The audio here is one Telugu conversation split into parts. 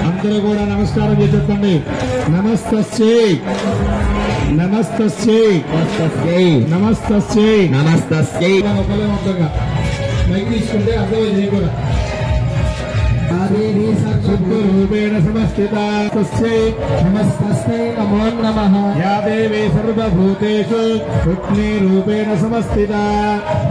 అందరూ కూడా నమస్కారం చెప్పండి. నమస్తస్యై నమస్తస్యై నమస్తస్యై నమస్తస్యై నమస్తస్యై. ఒకలే మొత్తంగా మైక్ తీసుకుంటే అర్థం చేయకూడదు. రూపేణ సమస్థితా తస్యై నమస్తస్యై నమో నమః. యా దేవీ సర్వభూతేషు రుక్మిణీ రూపేణ సమస్థితా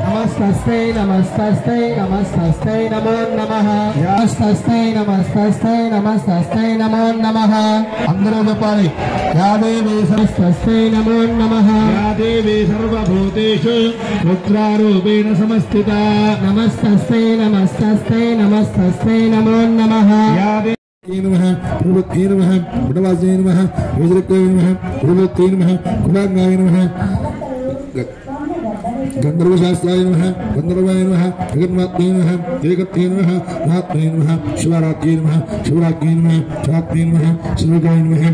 నమస్తస్యై నమస్తస్యై నమస్తస్యై నమో నమః. నమస్తస్యై నమస్తస్యై నమస్తస్యై నమో నమః. అందరూ చెప్పాలి. యా దేవీ సమస్తస్యై నమో నమః. యా దేవీ సర్వభూతేషు రుద్రారూపేణ సమస్థితా నమస్తస్యై నమస్తస్యై నమస్తస్యై నమో నమః. యా నమః ప్రభుత్వే నమః బుడవాజే నమః విజృక్తే నమః ప్రభుత్వే నమః కులాంగాయ నమః గంధర్వశాస్త్రాయ నమః గంధర్వాయ నమః జగన్మాత్రే నమః ఏకత్రే నమః మహాత్మే నమః శివరాత్రే నమః శివరాత్రే నమః శివాత్రే నమః శివగాయ నమః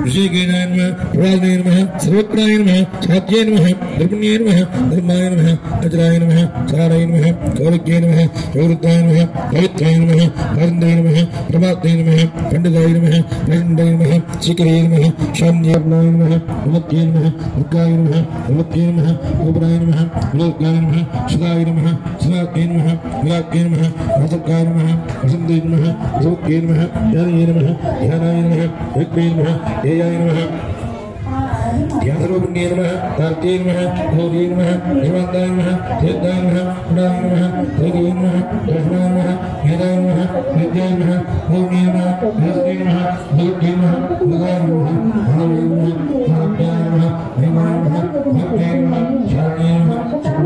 ऋषिकेशाय नमः प्रवासनाय नमः सर्वत्राय नमः सात्याय नमः धर्मण्याय नमः धर्माय नमः अजराय नमः साराय नमः कौरज्ञाय नमः प्रवृत्ताय नमः पवित्राय नमः पारन्दाय नमः प्रभाताय नमः खण्डकाय नमः प्रचण्डाय नमः शिखराय नमः शाम्याय नमः नमत्याय नमः दुर्गाय नमः नमत्याय नमः गोपराय नमः विलोकाय नमः सुधाय नमः सुधात्याय नमः विराट्याय नमः वासकाय नमः वसन्ताय नमः वसुक्याय नमः ध्यानाय नमः ध्यानाय नमः विक्राय नमः देयाय नमः ध्यानरूपिण्ये नमः तार्त्ये नमः गौर्ये नमः देवान्ताय नमः देवताय नमः गुणाय नमः दैवाय नमः दर्शनाय नमः वेदाय नमः वेद्याय नमः गौर्ये नमः वेदये नमः गौर्ये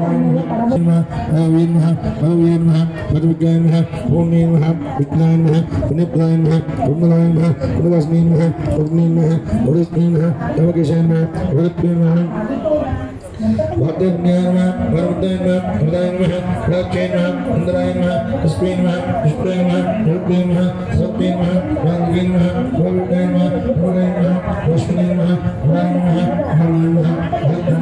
नमः गुणाय नमः भावे नमः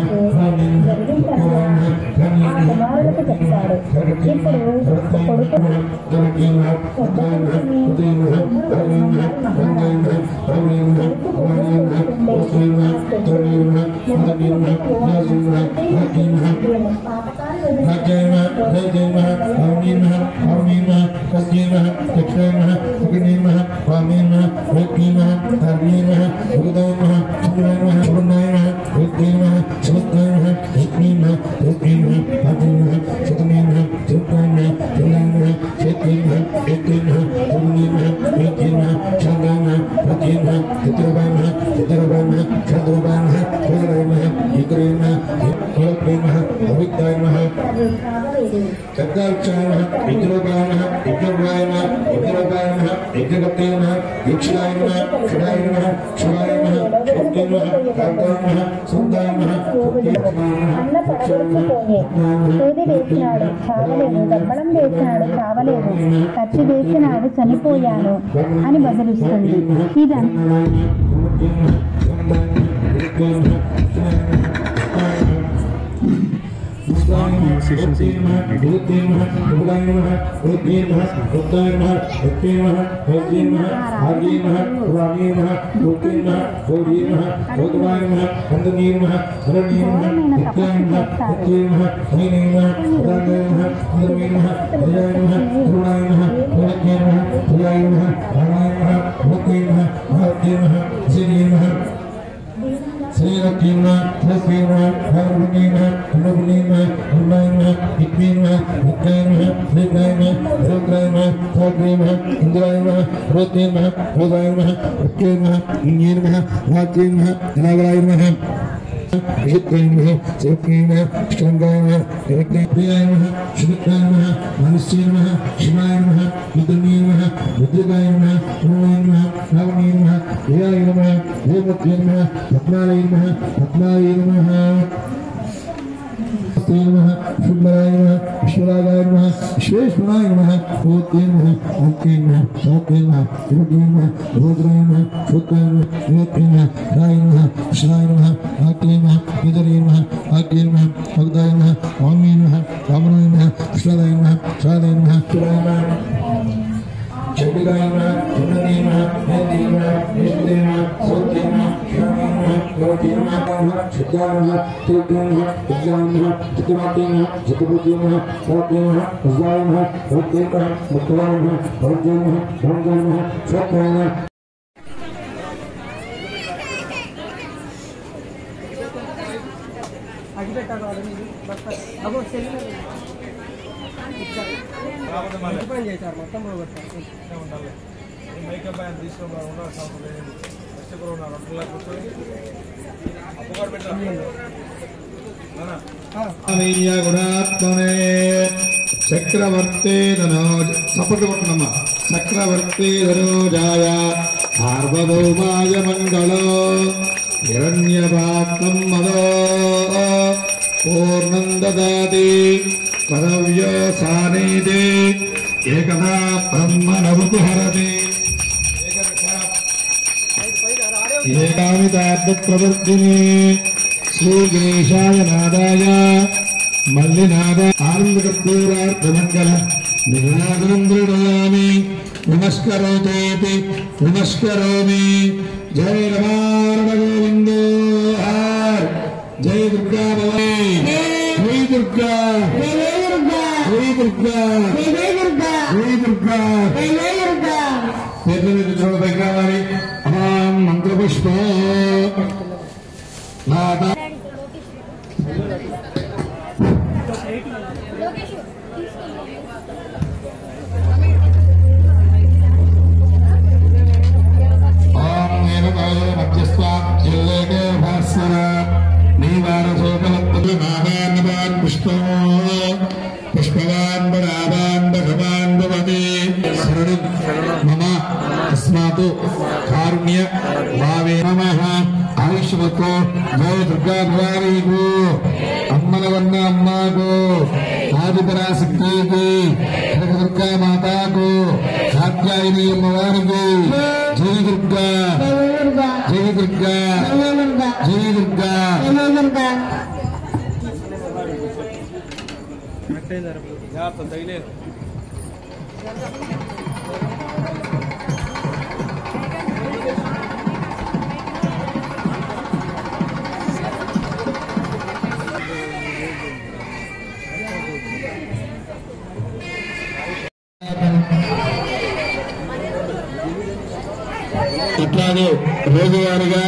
भाव्याय नमः देवाय नमः भक्त्याय नमः शरण्ये नमः शुभाय नमः भावे नमः भाव्ये नमः पद्मज्ञाय नमः पूर्णे नमः विघ्नाय नमः पुण्यप्रदाय नमः पुण्यलाय नमः पुण्यवासिने नमः पुण्ये नमः पुरुषे नमः नवकेशाय नमः भगवते नमः वाद्याय नमः वरदाय नमः वरदाय नमः प्राच्ये नमः इंद्राय नमः पुष्पे नमः पुष्पाय नमः रूपे नमः सत्ये नमः वाग्वे नमः गोविन्दाय नमः गोविन्दाय नमः पुष्पे नमः वराय नमः हरये नमः भद्राय नमः भद्राय नमः भगवते नमः इंद्राय नमः भावे नमः भक्ताय नमः धन्ये नमः भगवते नमः भगवते नमः जगते नमः भद्राय नमः भद्राय नमः हरये नमः वंदाय नमः भावे नमः भवाय नमः Terima ఖర్చు చేసినాడు చనిపోయాను అని బదులిస్తుంది. Shradayana, Shradayana, Shradayana, Chandidayana, Chandadayana, Nandayana, Nishdayana, Sotayana, Shradayana, Yodayana, Shradayana, Tidayana, Vijayana, Chittimatayana, Chittaputayana, Sotayana, Vijayana, Sotayana, Mukhavayana, Vajayana, Vajayana, Sotayana. चक्रवर्ती धनोज सपटुपट्टनम्मा चक्रवर्ती धनोजाय सार्वभौमाय मंगलो हिरण्यपात्रं मदो पूर्णं ददाति परव्योसानीति एकदा ब्रह्मणमुपहरति एकामितार्थप्रवर्तिनी श्रीगणेशाय नादाय मल्लिनाद आनन्दकर्पूरार्थमङ्गल निनादं दृढयामि नमस्करोतेति नमस्करोमि जय रमारमण गोविन्दो हर जय दुर्गा भवानी जय दुर्गा जय दुर्गा जय दुर्गा जय दुर्गा जय दुर्गा जय दुर्गा मंत्रपुष्प नादा पुष्पवान् बरावान् भगवान् भवति शरणं मम अस्मात् कारुण्य भावे नमः आयुष्मतो जय दुर्गा भवानी को अम्मनवन्न अम्मा को आदिपराशक्ति को दुर्गा माता को कात्यायनी अम्मवारी को जय दुर्गा जय दुर्गा जय दुर्गा ఇట్లాగే రోజువారీగా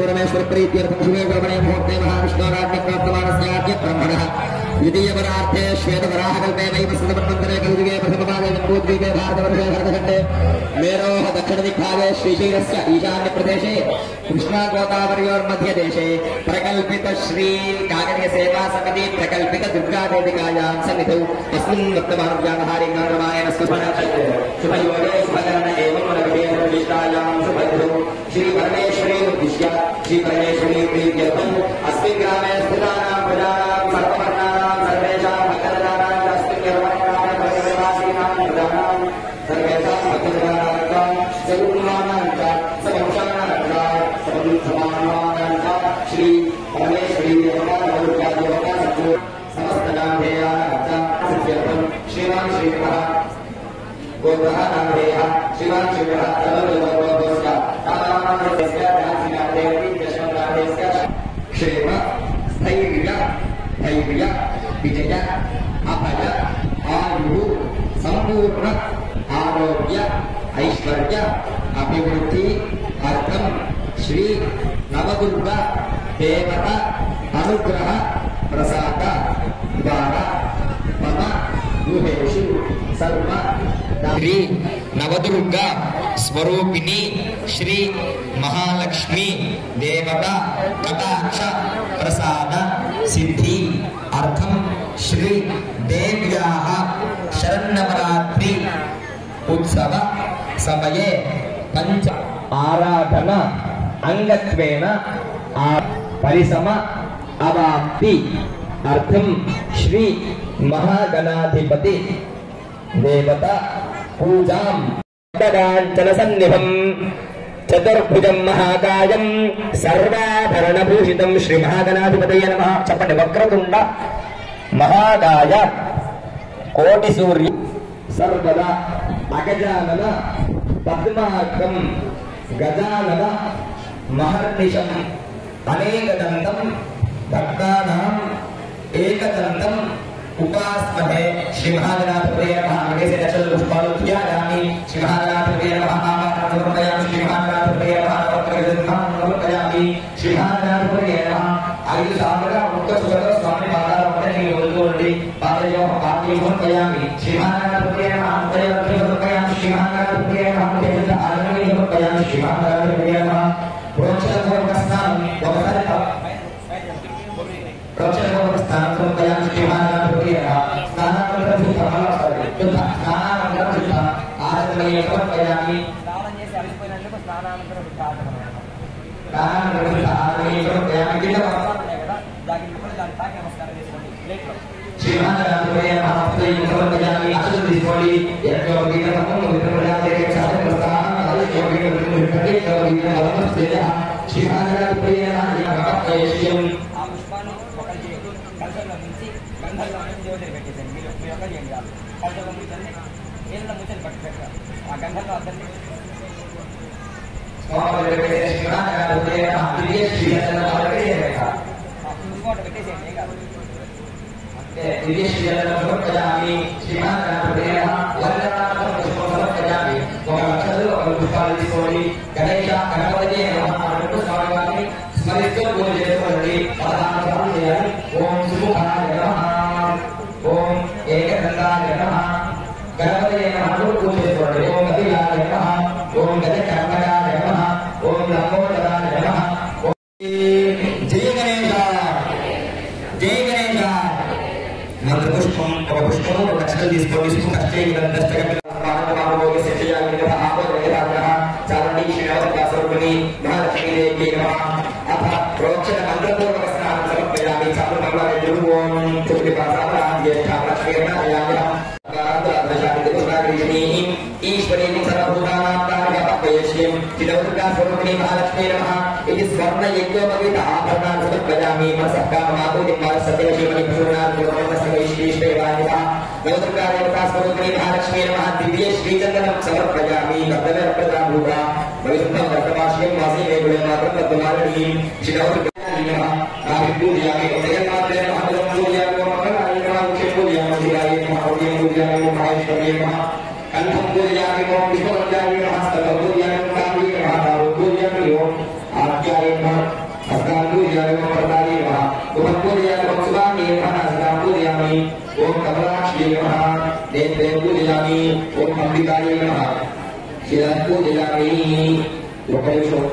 परमेश्वर प्रीत्यर्थं शिवेश्वरमणे मुहूर्ते महाविष्णोराज्ञ प्राप्तमानस्याद्य ब्रह्मणः द्वितीयपरार्थे श्वेतवराहकल्पे वैवस्वतमन्वन्तरे कलियुगे प्रथमपादे जम्बूद्वीपे भारतवर्षे भरतखण्डे मेरोः दक्षिणदिग्भागे श्रीशैलस्य ईशान्यप्रदेशे कृष्णागोदावर्योर्मध्यदेशे प्रकल्पित श्रीकाकर्यसेवासमिति प्रकल्पित दुर्गावेदिकायां सन्निधौ अस्मिन् वर्तमानव्यावहारिकरामायण शुभयोगे शुभकरण एवं प्रतिष्ठायां शुभधौ श्री परमेश्वरी उद्दिश्य श्री परमेश्वरी प्रीत्यर्थम् अस्मिन् श्री परमेश्वरी देवता नवदुर्गा देवता समस्त नामधेया सत्यर्थम श्रीमान श्रीमः गोत्रः नामधेया श्रीमान श्रीमः तदोदोदोदोस्या तामानस्य दासिनादेवी दशमनादेस्य क्षेम स्थैर्य धैर्य विजय अभय आयु संपूर्ण आरोग्य ऐश्वर्य अभिवृद्धि अर्थम श्री नवदुर्गा देवता अनुग्रह प्रसाद द्वारा मम गुहेषु सर्व श्री नवदुर्गा स्वरूपिणी श्री महालक्ष्मी देवता कटाक्ष प्रसाद सिद्धि अर्थम श्री देव्याः शरन्नवरात्रि उत्सव समये पंच आराधना अंगत्वेन परिसम अवाप्ति अर्थम श्री महागणाधिपति देवता पूजां तदांचल सन्निभं चतुर्भुजं महाकायं सर्वाभरणभूषितं श्री महागणाधिपतये नमः। चपटे वक्रतुंड महाकाय कोटिसूर्य सर्वदा अगजानन पद्मार्कं गजानन महर्निशम् अनेकदन्तं भक्तानाम् एकदन्तम् उपास्महे। श्री महागणाधिपतये नमः। गणेश दशपुष्पालुध्यायामि श्री महागणाधिपतये नमः। समर्पयामि श्री महागणाधिपतये नमः। समर्पयामि श्री महागणाधिपतये नमः। आयुषामर उत्तरसुगत स्वामी पादारवन्दने योगोल्लि पादयो पादयो समर्पयामि श्री महागणाधिपतये नमः। समर्पयामि श्री महागणाधिपतये नमः। देवता आनन्दे समर्पयामि श्री महागणाधिपतये नमः। प्रोक्षणपूर्वकस्नानं वमसरित प्रोक्षणपूर्वकस्नानं समर्पयामि श्री महागणाधिपतये नमः। स्नानानन्तरं शुद्धं स्नानानन्तरं शुद्धं आचमनीयं समर्पयामि। स्नानं చేసి అలసిపోయినందుకు స్నానానంతరం శుద్ధ ఆచమనం స్నానానంతరం శుద్ధ ఆచమనీయం సమర్పయామి। కింద దాని ముఖం దాని తాకి నమస్కారం చేసుకోండి ప్లేట్లో श्री महागणाधिपतये नमः। समर्पयामि अक्षत తీసుకోండి। యజ్ఞో విగ్రహం విగ్రహంటే సాధన ప్రస్థానం అదృశ్య విగ్రహం ప్రతిష్ఠ విగ్రహం అవస్థేయ श्री महागणाधिपतये नमः। భక్తయేష్యం ఆ పుష్పాన్ని ఒకటి చేయండి। కలశంలో నుంచి గంధంలో నుంచి దేవుడికి పెట్టేసేయండి। మీరు ఒకటి చేయండి। కలశంలో ముంచండి ఏళ్ళ ముంచండి పట్టు పెట్టారు ఆ గంధంలో అర్థండి స్వామి श्री महागणाधिपतये नमः। దివ్య శ్రీ పెట్టేసేయండి కాదు दिव्य श्रीजलं समर्पयामि श्री महागणाधिपतये नमः। वरदानं पुष्पं समर्पयामि। ओम अक्षतలు పుష్పాలు తీసుకోండి। గణేశ గణపతయే నమః అంటూ స్వామివారిని స్మరిస్తూ పూజ చేసుకోండి। 16 సార్లు చేయాలి। ఓం సుముఖాయ నమః ఓం ఏకదంతాయ నమః గణపతయే నమః అంటూ పూజ చేసుకోండి। ఓం గతిలాయ నమః ఓం గజకర్ణకాయ నమః ఓం లంబోదరాయ నమః ఓం జయ గణేశ జయ గణేశ। మంత్రపుష్పం ఒక పుష్పం ఒక అక్షతలు తీసుకోండి। సుఖకష్టే విదంతస్తగమిలామానమానోగ శిక్షయామి నమః ఆపోదయతానః చారణీ శ్రీనవదుర్గా స్వరూపిణి మహాలక్ష్మీ దేవి నమః। అథ ప్రోక్షణ మంత్రపూర్వక స్నానం సమర్పయామి। చాలు మంగళారెడ్డి ఓం జ్యేష్ఠాలక్ష్మీర్ణయామి ఈశ్వరీం సర్వభూతానాం కార్యవ్యాపకయేష్యం శ్రీనవదుర్గా స్వరూపిణి మహాలక్ష్మీ నమః। ఇది స్వర్ణ యజ్ఞోపవీత ఆభరణాన్ని సమర్పయామి। మనసః కామమాతోతి సత్యవశీమణి ప్రసూనాన్నిశ్రీశ్వరాయ నవదుర్గా దేవతా స్వరూపిణి మహాలక్ష్మీ నమః। దివ్య శ్రీచందనం సమర్పయామి। కర్తవ్యప్రదాభూత పరిశుద్ధం వర్తమాశ్యం వాసీ వేగుడే మాత్రం తద్వారణి శ్రీ నవదుర్గా నమః। పూజయామి జగన్మాత్రే నమః పూజయామి మంగళాయ నమః పూజయామి శివాయ నమః పూజయామి మహేశ్వరాయ నమః కంఠం పూజయామి ఓం విష్ణువజ్జాయ నమః స్తవం పూజయామి కాళీ నమః పూజయామి ఓం ఆజ్ఞాయ నమః హస్తాం పూజయామి ఓం ప్రదాయ నమః ముఖం పూజయామి ఓం శివాయ నమః హస్తాం పూజయామి ఓం కమలాక్షి నమః నేత్రే పూజయామి ఓం అంబికాయ నమః శిరం పూజయామి। ఒక నిమిషం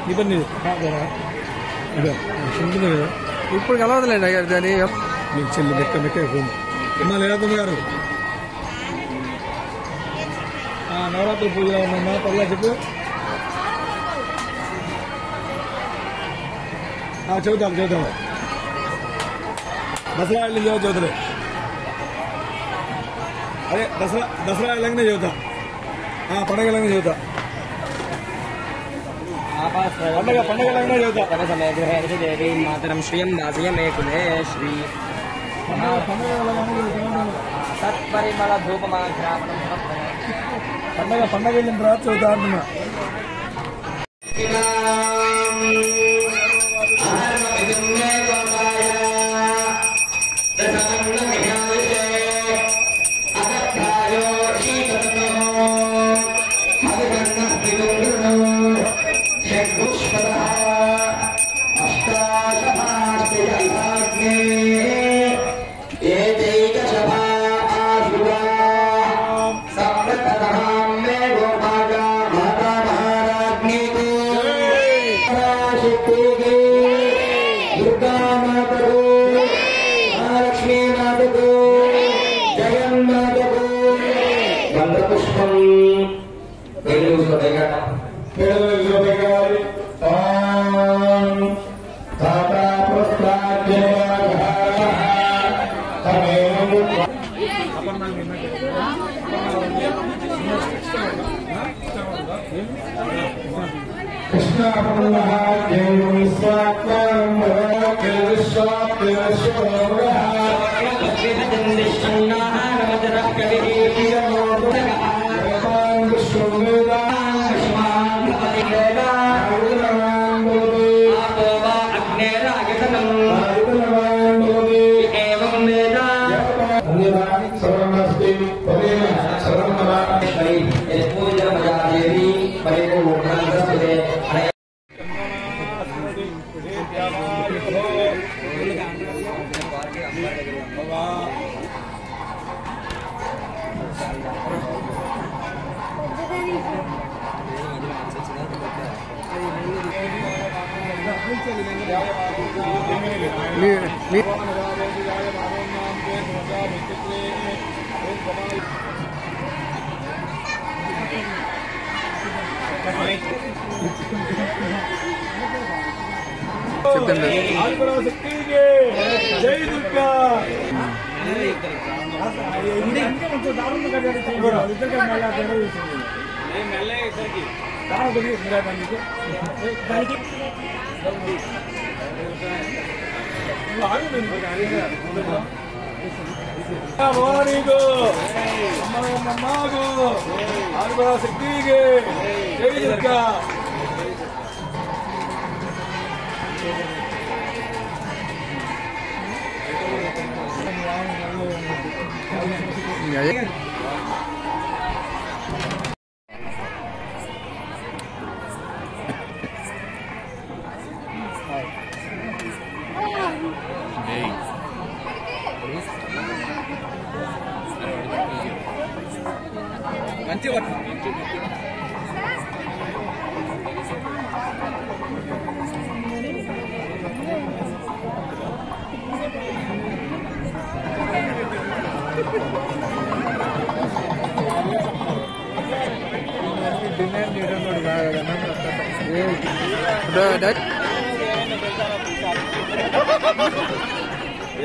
ఇబ్బంది ఇప్పుడు కలవదులేండి అయ్యారు దాన్ని మీకు చెల్లి మెక్క మెక్క ఏమన్నా లేదమ్మ గారు నవరాత్రి పూజలో ఉందమ్మా పర్లా చెప్పు చెబుతాం దసరా వెళ్ళి చదువులే అదే దసరా వెళ్ళగానే చదువుతా పండగ వెళ్ళగానే చదువుతా పండగ వెళ్ళగానే చదువుతా మాతరం శ్రీయం దాసయమే కులే శ్రీ సత్పరిమళ ధూపమాఘ్రాపణం పండగ వెళ్ళిన తర్వాత చదువుతా అంటున్నా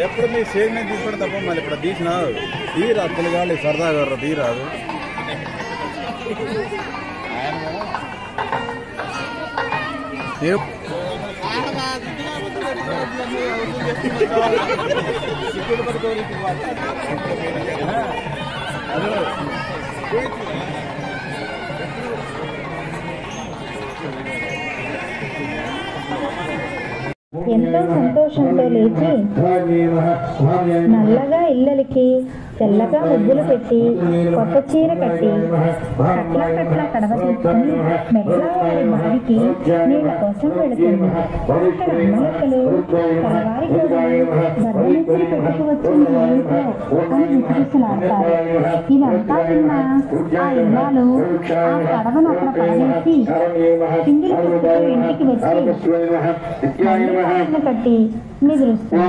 ఎప్పుడు మీ సేమ్ నేను తీసుకుంటే తప్ప మళ్ళీ ఇప్పుడు తీసిన తీరా పిల్లగాళ్ళు సరదాగా తీరాదు ఎంతో సంతోషంతో లేచి నల్లగా ఇళ్ళకి తెల్లగా ముగ్గులు పెట్టి కొత్త చీర కట్టి కట్ల కడవ తీసుకుని మెట్లవారి బావికి నీళ్ల కోసం వెళుతుంది. అక్కడ అమ్మలక్కలు తెల్లవారి గర్భమిచ్చి పెట్టుకువచ్చింది ఏమిటో అని విసిగిసలాడతారు. ఇదంతా విన్న ఆ ఇల్లాలు ఆ కడవను అక్కడ పడవేసి సింగిల్ పుట్టుతో ఇంటికి వచ్చి కట్టి నిద్రిస్తుంది.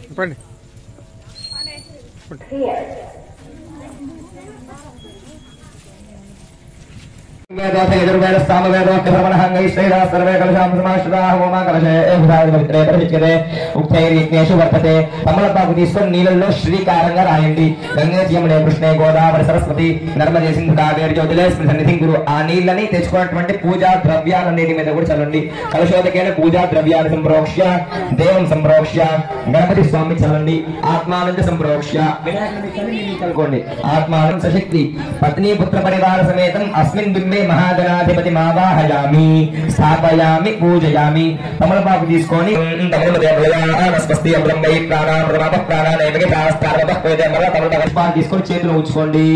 చెప్పండి. తమలపాకు తీసుకొని నీళ్ళల్లో శ్రీకారంగా రాయండి. గంగే యమునే కృష్ణే గోదావరి సరస్వతి నర్మదే సింధు కావేరి జ్యోతిలేశ్వరి సన్నిధి గురు. ఆ నీళ్ళని తెచ్చుకున్నటువంటి పూజా ద్రవ్యాలన్నిటి మీద కూడా చల్లండి. కలశోదకైన పూజా ద్రవ్యాలు సంప్రోక్ష్య దేవం సంప్రోక్ష్య గణపతి స్వామి చల్లండి. ఆత్మానంద సంప్రోక్ష్య కలుకోండి. ఆత్మానం సశక్తి పత్ని పుత్ర పరివార సమేతం అస్మిన్ బింబే మహాగణాధిపతి మావాహయామి స్థాపయామి పూజయామి. తమలపాకు తీసుకొని తీసుకొని చేతులు ఉంచుకోండి.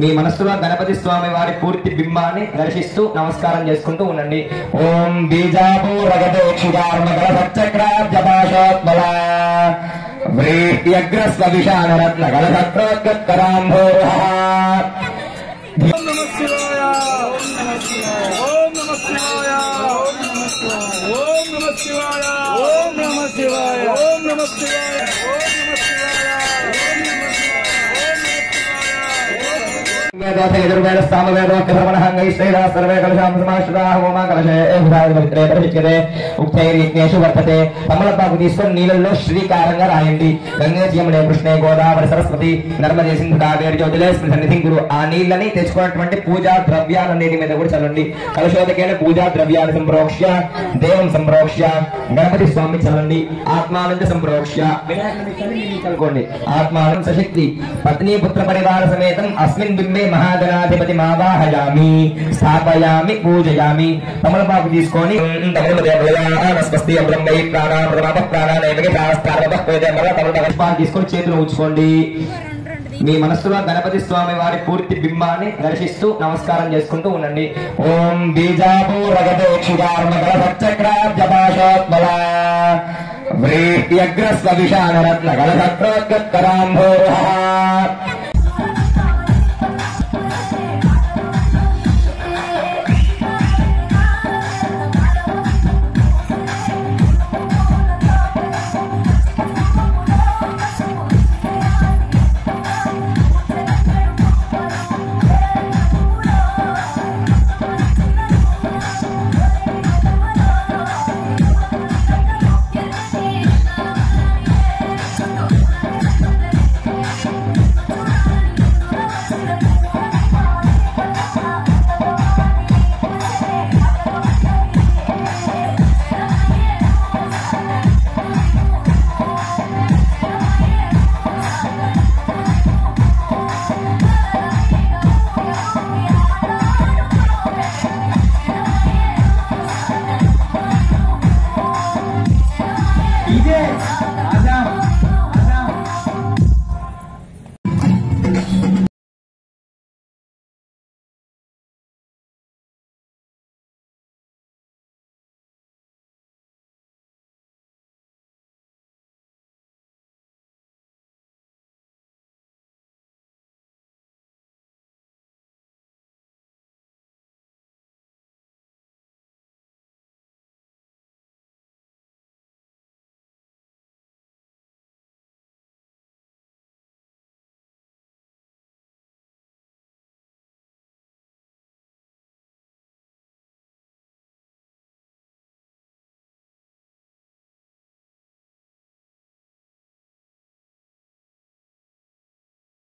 మీ మనస్సులో గణపతి స్వామి వారి పూర్తి బింబాన్ని దర్శిస్తూ నమస్కారం చేసుకుంటూ ఉండండి. ఓం బీజాపూరగతోక్షుదార్మగలసచ్చక్రాబ్జపాశోత్మల వ్రీహ్యగ్రస్వవిషానరత్నగలసక్రోత్కరాంభోరః. ఓం నమః శివాయ ఓం నమః శివాయ ఓం నమః శివాయ ఓం నమః శివాయ ఓం నమః శివాయ ఓం నమః శివాయ ఓం నమః శివాయ ఓం నమః శివాయ తమలపాకు తీసుకొని నీళ్ళల్లో శ్రీకారంగా రాయండి. గంగే యమునే కృష్ణే గోదావరి సరస్వతి నర్మదే సింధు కావేరి జ్యోతిలేశ్వరి సన్నిధి గురు. ఆ నీళ్ళని తెచ్చుకున్నటువంటి పూజా ద్రవ్యాలన్నిటి మీద కూడా చల్లండి. కలశోదకైన పూజా ద్రవ్యాలు సంప్రోక్ష్య దేవం సంప్రోక్ష్య గణపతి స్వామి చల్లండి. ఆత్మానంద సంప్రోక్ష్య కలుకోండి. ఆత్మానం సశక్తి పత్ని పుత్ర పరివార సమేతం అస్మిన్ బింబే మహాగణాధిపతి మావాహయామి స్థాపయామి పూజయామి. తమలపాకు తీసుకొని తీసుకొని చేతులు ఉంచుకోండి. మీ మనస్సులో గణపతి స్వామి వారి పూర్తి బింబాన్ని దర్శిస్తూ నమస్కారం చేసుకుంటూ ఉండండి. ఓం బీజాపూరగతోక్షుదార్మగలసచ్చక్రాబ్జపాశోత్మల వ్రీహ్యగ్రస్వవిషానరత్నగలసక్రోత్కరాంభోరః.